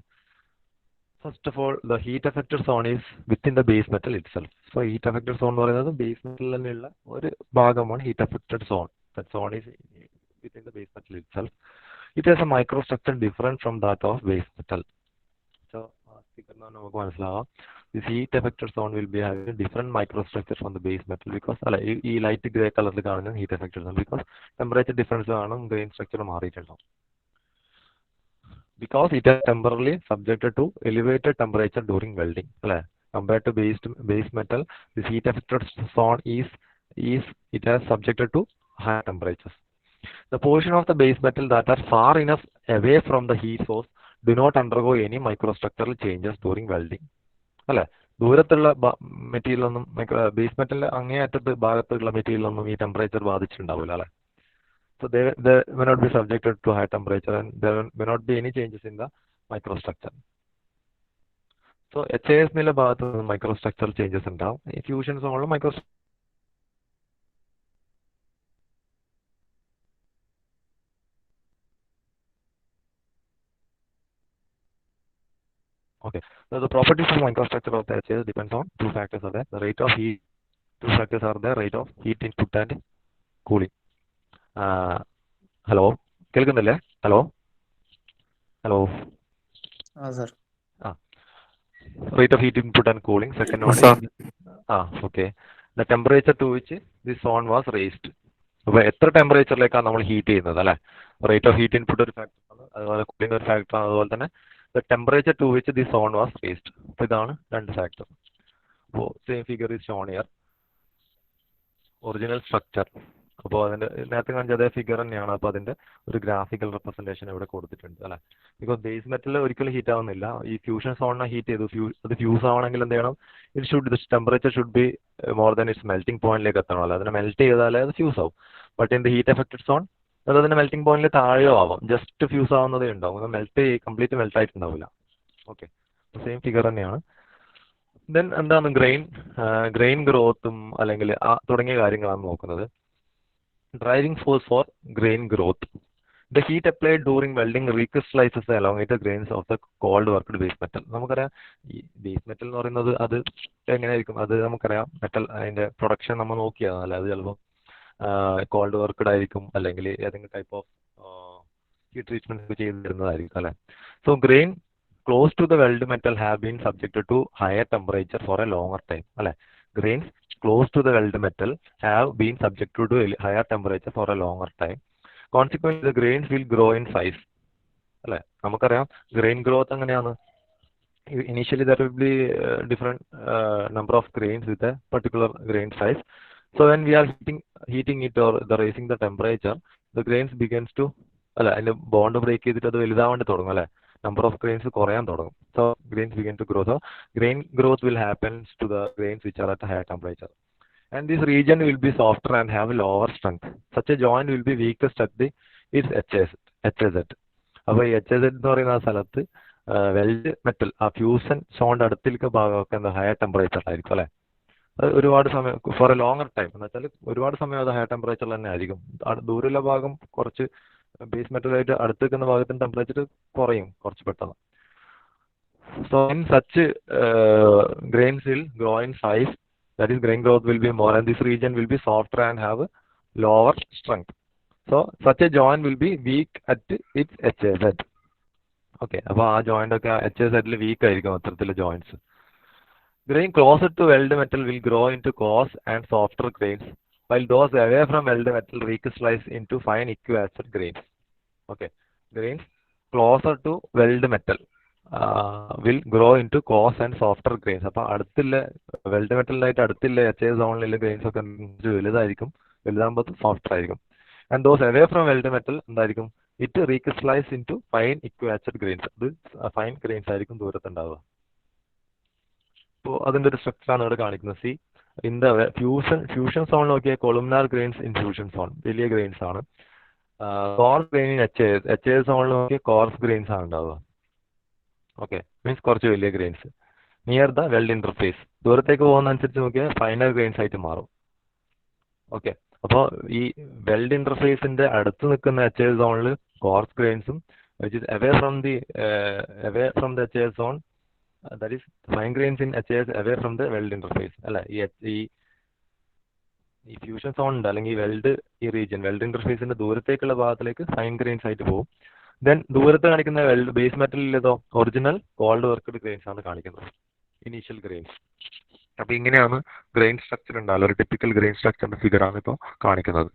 First of all, the heat affected zone is within the base metal itself. So heat affected zone എന്ന് പറയുന്നത് ബേസ് മെറ്റലിലുള്ള ഒരു ഭാഗമാണ് heat affected zone. That zone is within the base metal itself. It has a microstructure different from that of base metal. So figure നമുക്ക് മനസ്സിലാവാം, this heat affected zone will be having a different microstructure from the base metal because അല്ല, ഈ ലൈറ്റ് ഗ്രേ കളറിൽ കാണുന്ന heat affected zone because temperature difference ആണ് grain structure മാറിയിട്ടുണ്ടാവും. Because it is temporarily subjected to elevated temperature during welding. Compared to base metal, this heat affected zone is it has subjected to higher temperatures. The portion of the base metal that are far enough away from the heat source do not undergo any microstructural changes during welding. ദൂരത്തുള്ള മെറ്റീരിയൽ ഒന്നും, ബേസ് മെറ്റലിന്റെ അങ്ങേയറ്റത്ത് ഭാഗത്തുള്ള മെറ്റീരിയൽ ഒന്നും ഈ ടെമ്പറേച്ചർ ബാധിച്ചിട്ടുണ്ടാവില്ല അല്ലെ. So they may not be subjected to high temperature and there may not be any changes in the microstructure. So HAS നില ഭാഗത്ത് microstructural changes ഉണ്ടാവും. ഈ ഫ്യൂഷൻ സോണിൽ Okay. So the properties of microstructure of the HAS depends on 2 factors are there. The rate of heat. 2 factors are there: rate of heat input and cooling. Hello, കേൾക്കുന്നില്ലേ? Hello. Rate of heat input and cooling. Second one is okay, the temperature to which this zone was raised. അപ്പോൾ എത്ര ടെമ്പറേച്ചറിലേക്കാണ് നമ്മൾ ഹീറ്റ് ചെയ്യുന്നത് അല്ലെ. റേറ്റ് ഓഫ് ഹീറ്റ് ഇൻപുട്ട് ഒരു ഫാക്ടർ ആണ്, അതുപോലെ കൂളിംഗ് ഒരു ഫാക്ടർ ആണ്, അതുപോലെ തന്നെ the temperature to which the zone was raised. അപ്പോൾ ഇതാണ് 2 ഫാക്ടർ. അപ്പോൾ same figure is shown here. Original structure, അപ്പോൾ അതിന്റെ നേരത്തെ കാണിച്ച അതേ ഫിഗർ തന്നെയാണ്. അപ്പോൾ അതിന്റെ ഒരു ഗ്രാഫിക്കൽ റെപ്രസെന്റേഷൻ ഇവിടെ കൊടുത്തിട്ടുണ്ട് അല്ലെ. ബിക്കോസ് ബേസ് മെറ്റൽ ഒരിക്കലും ഹീറ്റ് ആവുന്നില്ല, ഈ ഫ്യൂഷൻ സോണിനെ ഹീറ്റ് ചെയ്തു. അത് ഫ്യൂസ് ആവണമെങ്കിൽ എന്ത് ചെയ്യണം, temperature should be more than its melting പോയിന്റിലേക്ക് എത്തണം അല്ലെ. അതിനെ മെൽറ്റ് ചെയ്താലേ അത് ഫ്യൂസ് ആവും. But in the heat affected zone അത് അതിന്റെ മെൽറ്റിംഗ് പോയിന്റിൽ താഴെയോ ആവാം, ജസ്റ്റ് ഫ്യൂസ് ആവുന്നതേ ഉണ്ടാവും, കംപ്ലീറ്റ് മെൽറ്റ് ആയിട്ടുണ്ടാവില്ല. ഓക്കെ, സെയിം ഫിഗർ തന്നെയാണ്. ദെൻ എന്താണ് ഗ്രെയിൻ ഗ്രോത്തും അല്ലെങ്കിൽ തുടങ്ങിയ കാര്യങ്ങളാണ് നോക്കുന്നത്. Driving force for grain growth. The heat applied during welding recrystallizes the elongated grains of the cold worked base metal. നമുക്കറിയാം ഈ ബേസ് മെറ്റൽ എന്ന് പറയുന്നത് അത് എങ്ങനെയായിരിക്കും, അത് നമുക്കറിയാം മെറ്റൽ അതിന്റെ പ്രൊഡക്ഷൻ നമ്മൾ നോക്കിയതാണ്, അല്ല അത് ചിലപ്പോൾ കോൾഡ് വർക്ക്ഡ് ആയിരിക്കും, അല്ലെങ്കിൽ ഏതെങ്കിലും ടൈപ്പ് ഓഫ് ഹീറ്റ് ട്രീറ്റ്മെന്റ് ചെയ്ത് തരുന്നതായിരിക്കും അല്ലെ. So grain close to the weld metal have been subjected to higher temperature for a longer time. അല്ലെ, grains close to the weld metal have been subjected to higher temperature for a longer time. Consequently, the grains will grow in size. അല്ലെ, നമുക്കറിയാം ഗ്രെയിൻ ഗ്രോത്ത് എങ്ങനെയാണ്. Initially there will be different number of grains with a particular grain size. So when we are heating it or raising the temperature, the grains begins to അല്ലെ അതിന്റെ ബോണ്ട് ബ്രേക്ക് ചെയ്തിട്ട് അത് വലുതാവേണ്ടി തുടങ്ങും അല്ലെ, number of grains കുറയാൻ തുടങ്ങും. So grains begin to grow. So grain growth will happen to the grains which are at a higher temperature. And this region will be softer and have lower strength. Such a joint will be weakest at its HZ. അപ്പോൾ ഈ HZ എന്ന് പറയുന്ന ആ സ്ഥലത്ത് വെൽഡ് മെറ്റൽ ആ ഫ്യൂഷൻ സോണിന്റെ അടുത്തേക്ക് ഭാഗമൊക്കെ എന്താ ഹയർ ടെമ്പറേച്ചർ ആയിരിക്കും അല്ലെ. അത് ഒരുപാട് സമയം ഫോർ എ ലോങ്ങർ ടൈം എന്ന് വെച്ചാൽ ഒരുപാട് സമയം അത് ഹയർ ടെമ്പറേച്ചറിൽ തന്നെ ആയിരിക്കും. ദൂരെയുള്ള ഭാഗം കുറച്ച് ബേസ് മെറ്റലായിട്ട് അടുത്ത് നിൽക്കുന്ന ഭാഗത്തിന് ടെമ്പറേച്ചർ കുറയും കുറച്ച് പെട്ടെന്ന്. So in such grains will grow in size, that is grain growth will be more, and this region will be softer and have lower strength. So such a joint will be weak at its HZ. Okay, അപ്പോൾ ആ ജോയിന്റ് ഒക്കെ HZ വീക്ക് ആയിരിക്കും അത്തരത്തിലുള്ള joints. Grain closer to weld metal will grow into coarse and softer grains, while those away from weld metal recrystallize into fine equilateral grains. Okay, grains closer to weld metal will grow into coarse and softer grains. അപ്പോൾ അടുത്തുള്ള വെൽഡ് മെറ്റലിനായിട്ട് അടുത്തുള്ള HZ സോണിലുള്ള ഗ്രെയിൻസ് ഒക്കെ വലുതായിരിക്കും, വലുതാകുമ്പോൾ സോഫ്റ്റർ ആയിരിക്കും. And those away from weld metal എന്തായിരിക്കും, it recrystallise into fine equiaxed grains. അത് ഫൈൻ ഗ്രെയിൻസ് ആയിരിക്കും ദൂരത്തുണ്ടാവുക. അപ്പോൾ അതിന്റെ ഒരു സ്ട്രക്ചറാണ് ഇവിടെ കാണിക്കുന്നത്. See in the fusion zone നോക്കിയ columnar grains in fusion zone വലിയ ഗ്രെയിൻസ് ആണ്. കോർസ് ഗ്രെയിൻ ഇൻ HZ സോണിൽ നോക്കിയ കോർസ് ഗ്രെയിൻസ് ആണ് ഉണ്ടാവുക. ഓക്കെ, മീൻസ് കുറച്ച് വലിയ grains near the weld interface. ദൂരത്തേക്ക് പോകുന്ന അനുസരിച്ച് നോക്കിയാൽ ഫൈനൽ ഗ്രെയിൻസ് ആയിട്ട് മാറും. ഓക്കെ, അപ്പോൾ ഈ വെൽഡ് ഇന്റർഫേസിന്റെ അടുത്ത് നിൽക്കുന്ന HZ സോണിൽ course ഗ്രെയിൻസും away from the HZ zone, that is fine grains in HZ away from the weld interface അല്ല. ഈ ഫ്യൂഷൻ സോൺ ഉണ്ട് അല്ലെങ്കിൽ വെൽഡ് ഈ റീജിയൻ വെൽഡ് ഇന്റർഫേസിന്റെ ദൂരത്തേക്കുള്ള ഭാഗത്തിലേക്ക് ഫൈൻ ഗ്രെയിൻസ് ആയിട്ട് പോകും. ദെൻ ദൂരത്ത് കാണിക്കുന്ന വെൽഡ് ബേസ് മെറ്റലിലേതോ ഒറിജിനൽ കോൾഡ് വർക്ക്ഡ് ഗ്രെയിൻസ് ആണ് കാണിക്കുന്നത്, ഇനീഷ്യൽ ഗ്രെയിൻസ്. അപ്പൊ ഇങ്ങനെയാണ് ഗ്രെയിൻ സ്ട്രക്ചർ ഉണ്ടാവില്ല. ഒരു ടിപ്പിക്കൽ ഗ്രെയിൻ സ്ട്രക്ചറിന്റെ ഫിഗർ ആണ് ഇപ്പോൾ കാണിക്കുന്നത്.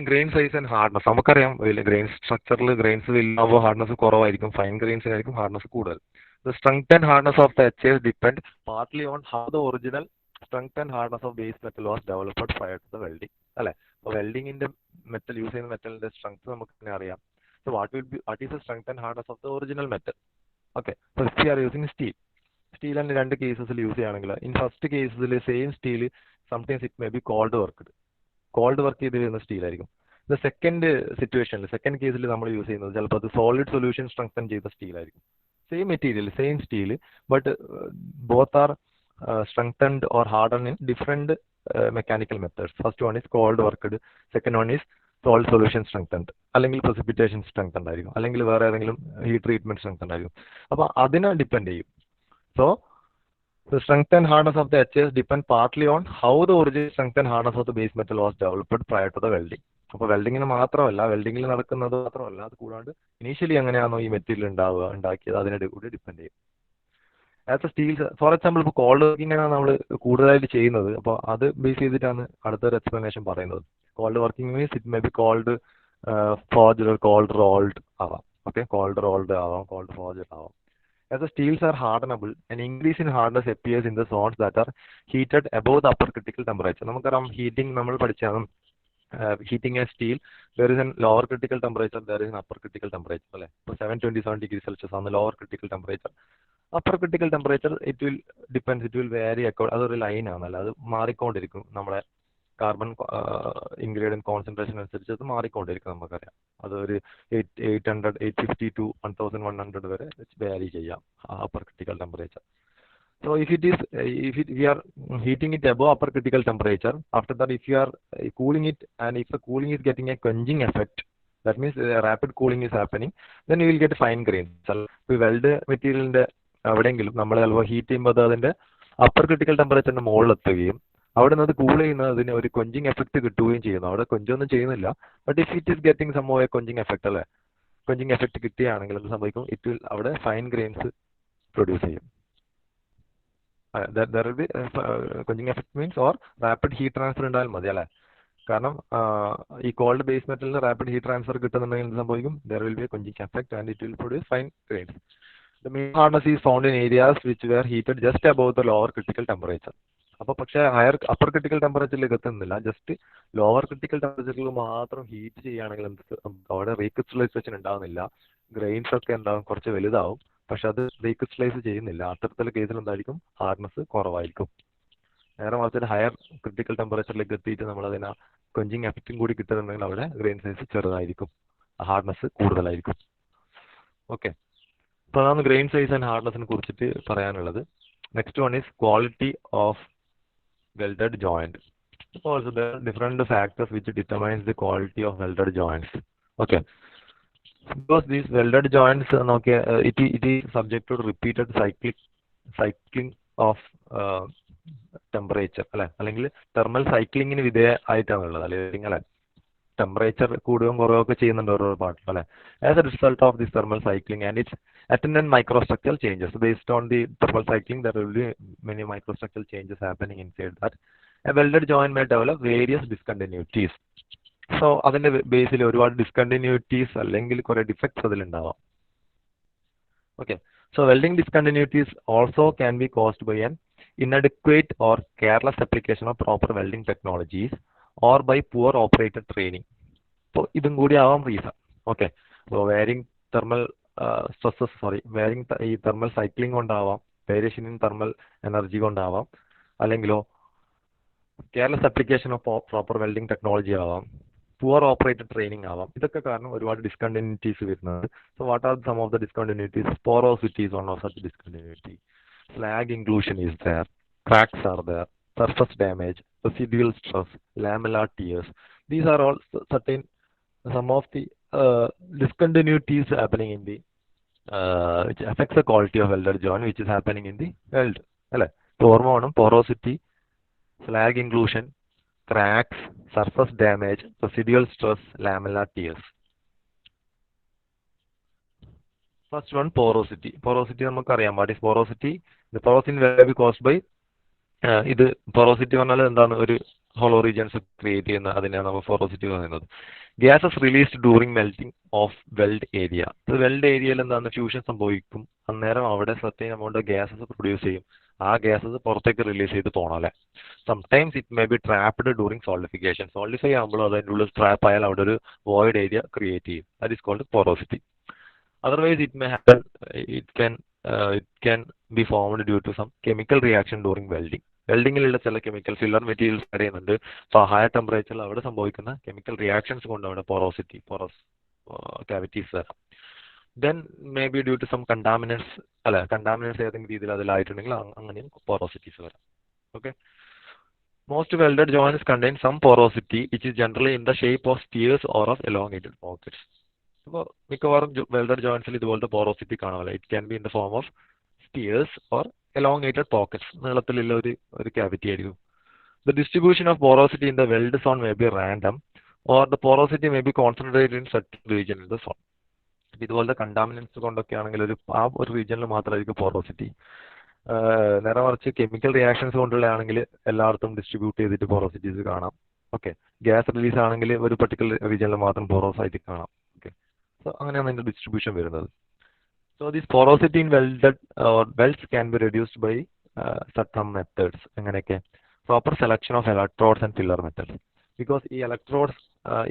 ഗ്രെയിൻ സൈസ് ആൻഡ് ഹാർഡ്നസ് നമുക്കറിയാം. ഗ്രെയിൻ സ്ട്രക്ചറിൽ ഗ്രെയിൻസ് വലുതാകുമ്പോൾ ഹാർഡ്നസ് കുറവായിരിക്കും, ഫൈൻ ഗ്രെയിൻസിനായിരിക്കും ഹാർഡ്നസ് കൂടുതൽ. The strength and hardness of the HZ depend partly on how the original strength and hardness of base metal was developed prior to the welding. അല്ലെ, അപ്പോൾ വെൽഡിങ്ങിന്റെ മെറ്റൽ യൂസ് ചെയ്യുന്ന മെറ്റലിന്റെ സ്ട്രെങ്ത് നമുക്ക് തന്നെ അറിയാം. So what is the strength and hardness of the original metal? Okay, so if we are using steel and രണ്ട് കേസസിൽ യൂസ് ചെയ്യുകയാണെങ്കിൽ ഇൻ ഫസ്റ്റ് കേസിൽ same steel sometimes it may be cold work ചെയ്ത് വരുന്ന സ്റ്റീൽ ആയിരിക്കും. ഇത് സെക്കൻഡ് സിറ്റുവേഷനിൽ സെക്കൻഡ് കേസിൽ നമ്മൾ യൂസ് ചെയ്യുന്നത് ചിലപ്പോൾ അത് സോളിഡ് സൊല്യൂഷൻ സ്ട്രെങ്തൻ ചെയ്ത സ്റ്റീൽ ആയിരിക്കും. Same material, same steel, but both are strengthened or hardened in different mechanical methods. First one is cold worked, second one is salt solution strengthened, അല്ലെങ്കിൽ precipitation strengthened ആയിരിക്കും, അല്ലെങ്കിൽ വേറെ ഏതെങ്കിലും ഹീറ്റ് ട്രീറ്റ്മെന്റ് strengthened ആയിരിക്കും. അപ്പോൾ അതിനെ ഡിപ്പെൻഡ് ചെയ്യും. So the strength and hardness of the HZ depend partly on how the original strength and hardness of the base metal was developed prior to the welding. അപ്പോൾ വെൽഡിങ്ങിന് മാത്രമല്ല, വെൽഡിങ്ങിൽ നടക്കുന്നത് മാത്രമല്ല, അത് കൂടാണ്ട് ഇനീഷ്യലി എങ്ങനെയാണോ ഈ മെറ്റീരിയൽ ഉണ്ടാക്കിയത് അതിനെ കൂടി ഡിപ്പെൻഡ് ചെയ്യും. As A steel for example ഇപ്പോൾ കോൾഡ് വർക്കിംഗാണ് നമ്മൾ കൂടുതലായിട്ട് ചെയ്യുന്നത്. അപ്പോൾ അത് ബേസ് ചെയ്തിട്ടാണ് അടുത്തൊരു എക്സ്പ്ലനേഷൻ പറയുന്നത്. Cold working means it may be cold forged, cold rolled ആവാം. ഓക്കെ, കോൾഡ് റോൾഡ് ആവാം, കോൾഡ് ഫോർജ്ഡ് ആവാം. As the steels are hardenable, an increase in hardness appears in the zones that are heated above the upper critical temperature. നമുക്കറിയാം ഹീറ്റിംഗ് നമ്മൾ പഠിച്ചാണ്. Heating a steel, there is a lower critical temperature, there is an upper critical temperature. അല്ലെ, ഇപ്പോൾ 727 degrees Celsius ആണ് lower critical temperature. upper critical temperature it will vary according, അതൊരു ലൈൻ ആണല്ലോ, അത് മാറിക്കൊണ്ടിരിക്കും. നമ്മുടെ കാർബൺ ഇൻഗ്രീഡിയൻറ്റ് കോൺസെൻട്രേഷൻ അനുസരിച്ച് അത് മാറിക്കൊണ്ടിരിക്കും. നമുക്കറിയാം അതൊരു 800, 850 to 1100 വരെ വാരി ചെയ്യാം upper critical temperature. So if we are heating it above upper critical temperature, after that if you are cooling it and if the cooling is getting a quenching effect, That means rapid cooling is happening. Then you will get fine grains. ഇപ്പോൾ വെൽഡ് മെറ്റീരിയലിന്റെ എവിടെയെങ്കിലും നമ്മൾ ചിലപ്പോൾ ഹീറ്റ് ചെയ്യുമ്പോൾ അത് അതിന്റെ അപ്പർ ക്രിട്ടിക്കൽ ടെമ്പറേച്ചറിന്റെ മുകളിലെത്തുകയും അവിടെ നിന്ന് അത് കൂൾ ചെയ്യുന്നതിന് ഒരു കൊഞ്ചിങ് എഫക്ട് കിട്ടുകയും ചെയ്യുന്നു. അവിടെ കൊഞ്ചൊന്നും ചെയ്യുന്നില്ല. But if it is getting some a quenching effect അല്ലേ, കൊഞ്ചിങ് എഫക്ട് കിട്ടുകയാണെങ്കിൽ എന്ത് സംഭവിക്കും? ഇറ്റ് വിൽ അവിടെ ഫൈൻ ഗ്രെയിൻസ് പ്രൊഡ്യൂസ് ചെയ്യും. there will be quenching effect means or rapid heat transfer ഉണ്ടായാൽ മതി അല്ലേ. കാരണം ഈ കോൾഡ് ബേസ് മെറ്റലിന് റാപ്പിഡ് ഹീറ്റ് ട്രാൻസ്ഫർ കിട്ടുന്നുണ്ടെങ്കിൽ എന്ത് സംഭവിക്കും? there will be a quenching effect and it will produce fine grains. The main hardness is found in areas which were heated just above the lower critical temperature. അപ്പോൾ പക്ഷേ അപ്പർ ക്രിട്ടിക്കൽ ടെമ്പറേച്ചറിലേക്ക് എത്തുന്നില്ല, ജസ്റ്റ് ലോവർ ക്രിട്ടിക്കൽ ടെമ്പറേച്ചറിൽ മാത്രം ഹീറ്റ് ചെയ്യുകയാണെങ്കിൽ അവിടെ റീക്രിസ്റ്റലൈസേഷൻ ഉണ്ടാകുന്നില്ല. ഗ്രെയിൻസ് ഒക്കെ എന്താകും? കുറച്ച് വലുതാവും, പക്ഷെ അത് റീക്രിസ്റ്റലൈസ് ചെയ്യുന്നില്ല. അത്തരത്തിലുള്ള കേസിൽ എന്തായിരിക്കും? ഹാർഡ്നസ് കുറവായിരിക്കും. നേരെ മറിച്ച് ഹയർ ക്രിട്ടിക്കൽ ടെമ്പറേച്ചറിലേക്ക് എത്തിയിട്ട് നമ്മൾ അതിനെ കൊഞ്ചിങ് എഫക്റ്റും കൂടി കിട്ടുന്നുണ്ടെങ്കിൽ അവിടെ ഗ്രെയിൻ സൈസ് ചെറുതായിരിക്കും, ഹാർഡ്നസ് കൂടുതലായിരിക്കും. ഓക്കെ, അപ്പോൾ അതാണ് ഗ്രെയിൻ സൈസ് ആൻഡ് ഹാർഡ്നസിനെ കുറിച്ചിട്ട് പറയാനുള്ളത്. Next one is quality of welded joint. Also there are different factors which determines the quality of welded joints. Okay, because these welded joints okay, it is subject to repeated cycling of temperature അല്ലെ, അല്ലെങ്കിൽ തെർമൽ സൈക്ലിങ്ങിന് വിധേയമായിട്ടാണുള്ളത് അല്ലെങ്കിൽ അല്ലെ. ടെമ്പറേച്ചർ കൂടുകയും കുറയുകയൊക്കെ ചെയ്യുന്നുണ്ട് ഓരോ പാർട്ടിൽ അല്ലെ. As A result of this thermal cycling and it's attendant microstructural changes. Based on the thermal cycling, there will be many microstructural changes happening inside that. A welded joint may develop various discontinuities. So അതിന്റെ ബേസിൽ ഒരുപാട് ഡിസ്കണ്ടിന്യൂറ്റീസ് അല്ലെങ്കിൽ കുറെ ഡിഫക്ട്സ് അതിലുണ്ടാവാം. Okay, so welding discontinuities also can be caused by an inadequate or careless application of proper welding technologies or by poor operator training. അപ്പോൾ ഇതും കൂടി ആവാം reason. Okay, so varying thermal varying ഈ തെർമൽ സൈക്ലിംഗ് കൊണ്ടാവാം, വേരിയേഷൻ ഇൻ തെർമൽ എനർജി കൊണ്ടാവാം, അല്ലെങ്കിലോ careless application of proper welding technology ആവാം, പുവർ ഓപ്പറേറ്റർ ട്രെയിനിങ് ആവാം. ഇതൊക്കെ കാരണം ഒരുപാട് ഡിസ്കണ്ടിന്യൂറ്റീസ് വരുന്നത്. So what are some of the discontinuities? Porosity is one of such discontinuity. Slag inclusion is there, cracks are there, surface damage, residual stress, lamellar tears. These are all certain some of the discontinuities happening in the which affects the quality of welded joint, which is happening in the weld അല്ലെ. ഓർമ്മ porosity, slag inclusion, cracks, surface damage, residual stress, lamellar tears. First one, porosity. Porosity നമുക്കറിയാം. What is porosity? The porosity will be caused by ഇത് porosity പറഞ്ഞാൽ എന്താണ്? ഒരു ഹോളോ റീജിയൻസ് ക്രിയേറ്റ് ചെയ്യുന്ന അതിനെയാണ് നമ്മൾ porosity പറയുന്നത്. Gases released during melting of weld area. Weld ഏരിയയിൽ എന്താണ്? ഫ്യൂഷൻ സംഭവിക്കും. അന്നേരം അവിടെ സർട്ടൈൻ എമൗണ്ട് ഗ്യാസസ് പ്രൊഡ്യൂസ് ചെയ്യും. ആ ഗ്യാസസ് പുറത്തേക്ക് റിലീസ് ചെയ്ത് പോകണം അല്ലെ. Sometimes it may be trapped during solidification. Solidify ആകുമ്പോൾ അതിൻ്റെ ഉള്ളിൽ ട്രാപ്പ് ആയാൽ അവിടെ ഒരു വോയിഡ് ഏരിയ ക്രിയേറ്റ് ചെയ്യും. That is called porosity. Otherwise it may happen, it can be formed due to some chemical reaction during welding. വെൽഡിങ്ങിലുള്ള ചില കെമിക്കൽ ഫില്ലർ മെറ്റീരിയൽസ് ആഡ് ചെയ്യുന്നുണ്ട്. സോ ഹയർ ടെമ്പറേച്ചറിൽ അവിടെ സംഭവിക്കുന്ന കെമിക്കൽ റിയാക്ഷൻസ് കൊണ്ട് അവിടെ പോറസ് കാവിറ്റീസ് വരാം. Then may be due to some contaminants അല്ലെ, കണ്ടാമിനൻസ് ഏതെങ്കിലും രീതിയിൽ അതിലായിട്ടുണ്ടെങ്കിൽ അങ്ങനെയും പോറോസിറ്റീസ് വരാം. Okay, most welded joints contain some porosity which is generally in the shape of spheres or of elongated pockets. അപ്പോൾ മിക്കവാറും വെൽഡഡ് ജോയിന്റ്സിൽ ഇതുപോലത്തെ പോറോസിറ്റി കാണാമല്ലോ. It can be in the form of spheres or elongated pockets. നീളത്തിലുള്ള ഒരു ക്യാവിറ്റി ആയിരിക്കും. The distribution of porosity in the weld zone may be random or the porosity may be concentrated in certain region in the zone. ഇതുപോലത്തെ കണ്ടാമിനൻസ് കൊണ്ടൊക്കെ ആണെങ്കിൽ ഒരു റീജിയനിൽ മാത്രമായിരിക്കും പോറോസിറ്റി. നേരെ മറിച്ച് കെമിക്കൽ റിയാക്ഷൻസ് കൊണ്ടുള്ള ആണെങ്കിൽ എല്ലായിടത്തും ഡിസ്ട്രിബ്യൂട്ട് ചെയ്തിട്ട് പോറോസിറ്റീസ് കാണാം. ഓക്കെ, ഗ്യാസ് റിലീസ് ആണെങ്കിൽ ഒരു പർട്ടിക്കുലർ റീജിയനിൽ മാത്രം പോറോസ് ആയിട്ട് കാണാം. ഓക്കെ, സോ അങ്ങനെയാണ് അതിന്റെ ഡിസ്ട്രിബ്യൂഷൻ വരുന്നത്. So this porosity in welded welds can be reduced by certain methods. എങ്ങനെയൊക്കെ? Proper selection of electrodes and filler metals. Because ഈ electrodes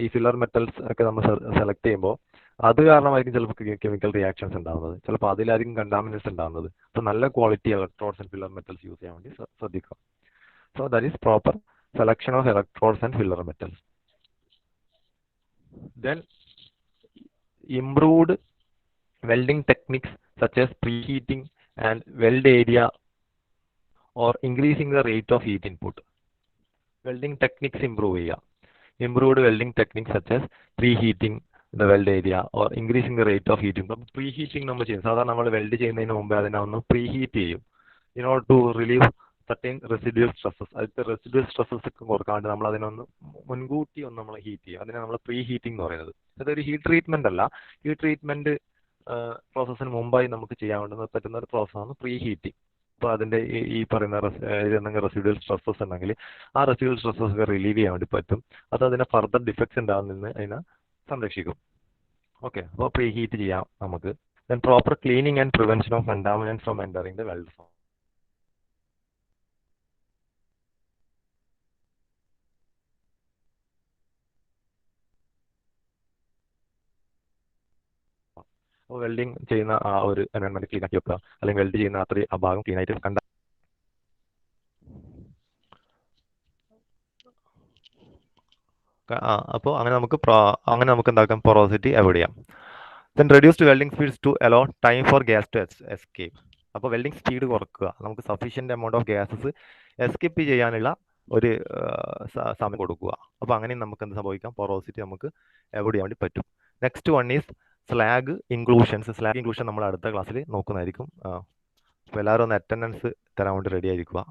ഈ filler metals ഒക്കെ നമ്മൾ സെലക്ട് ചെയ്യുമ്പോൾ അത് കാരണമായിരിക്കും ചിലപ്പോൾ കെമിക്കൽ റിയാക്ഷൻസ് ഉണ്ടാകുന്നത്. ചിലപ്പോൾ അതിലായിരിക്കും കണ്ടാമിനൻസ് ഉണ്ടാകുന്നത്. അപ്പോൾ നല്ല quality electrodes and filler metals use ചെയ്യാൻ വേണ്ടി ശ്രദ്ധിക്കുക. So that is proper selection of electrodes and filler metals. Then improved welding techniques such as preheating and weld area or increasing the rate of heat input. Welding techniques improve ചെയ്യുക. Improved welding techniques such as preheating, the weld area or increasing the rate of heating. അപ്പോൾ പ്രീ ഹീറ്റിംഗ് നമ്മൾ ചെയ്യും. സാധാരണ നമ്മൾ വെൽഡ് ചെയ്യുന്നതിന് മുമ്പേ അതിനെ ഒന്ന് പ്രീ ഹീറ്റ് ചെയ്യും. In order to relieve certain residual stresses. അതിലത്തെ റെസിഡ്യൂൽ സ്ട്രെസ്സസ് ഒക്കെ കൊടുക്കാണ്ട് നമ്മൾ അതിനൊന്ന് മുൻകൂട്ടി ഒന്ന് നമ്മൾ ഹീറ്റ് ചെയ്യും. അതിനെ നമ്മൾ പ്രീ ഹീറ്റിംഗ് എന്ന് പറയുന്നത്. അതൊരു ഹീറ്റ് ട്രീറ്റ്മെന്റ് അല്ല. ഹീറ്റ് ട്രീറ്റ്മെന്റ് പ്രോസസ്സിന് മുമ്പായി നമുക്ക് ചെയ്യാൻ പറ്റുന്ന ഒരു പ്രോസസ്സാണ് പ്രീ ഹീറ്റിംഗ്. അപ്പോൾ അതിൻ്റെ ഈ പറയുന്ന എന്തെങ്കിലും റെസിഡ്യൂൽ സ്ട്രെസ്സസ് ഉണ്ടെങ്കിൽ ആ റെസിഡ്യൂൽ സ്ട്രെസ്സസ് ഒക്കെ റിലീവ് ചെയ്യാൻ വേണ്ടി പറ്റും. അത് അതിനെ ഫർദർ ഡിഫക്ട്സ് ഉണ്ടാകുന്നതിന് അതിനെ സംരക്ഷിക്കും. ഓക്കെ, അപ്പോൾ പ്രീ ഹീറ്റ് ചെയ്യാം നമുക്ക്. Then proper cleaning and prevention of contaminants from entering the weld zone. അപ്പോൾ വെൽഡിങ് ചെയ്യുന്ന ആ ഒരു എൻവയോൺമെന്റ് ക്ലീൻ ആക്കി വെക്കുക, അല്ലെങ്കിൽ വെൽഡ് ചെയ്യുന്ന അത്രയും ആ ഭാഗം ക്ലീൻ ആയിട്ട് കണ്ട. അപ്പോൾ അങ്ങനെ നമുക്ക് എന്താക്കാം, പൊറോസിറ്റി അവോയ്ഡ് ചെയ്യാം. Then reduced welding speeds to allow time for gas to escape. അപ്പോൾ വെൽഡിംഗ് സ്പീഡ് കുറക്കുക, നമുക്ക് sufficient amount of gases escape ചെയ്യാനുള്ള ഒരു സമയം കൊടുക്കുക. അപ്പോൾ അങ്ങനെ നമുക്ക് എന്ത് സംഭവിക്കാം, പൊറോസിറ്റി നമുക്ക് അവോയ്ഡ് ചെയ്യാൻ വേണ്ടി പറ്റും. Next one is slag inclusions. Slag inclusion നമ്മൾ അടുത്ത ക്ലാസ്സിൽ നോക്കുന്നതായിരിക്കും. അപ്പോൾ എല്ലാവരും ഒന്ന് അറ്റൻഡൻസ് തരാൻ വേണ്ടി റെഡി ആയിരിക്കുക.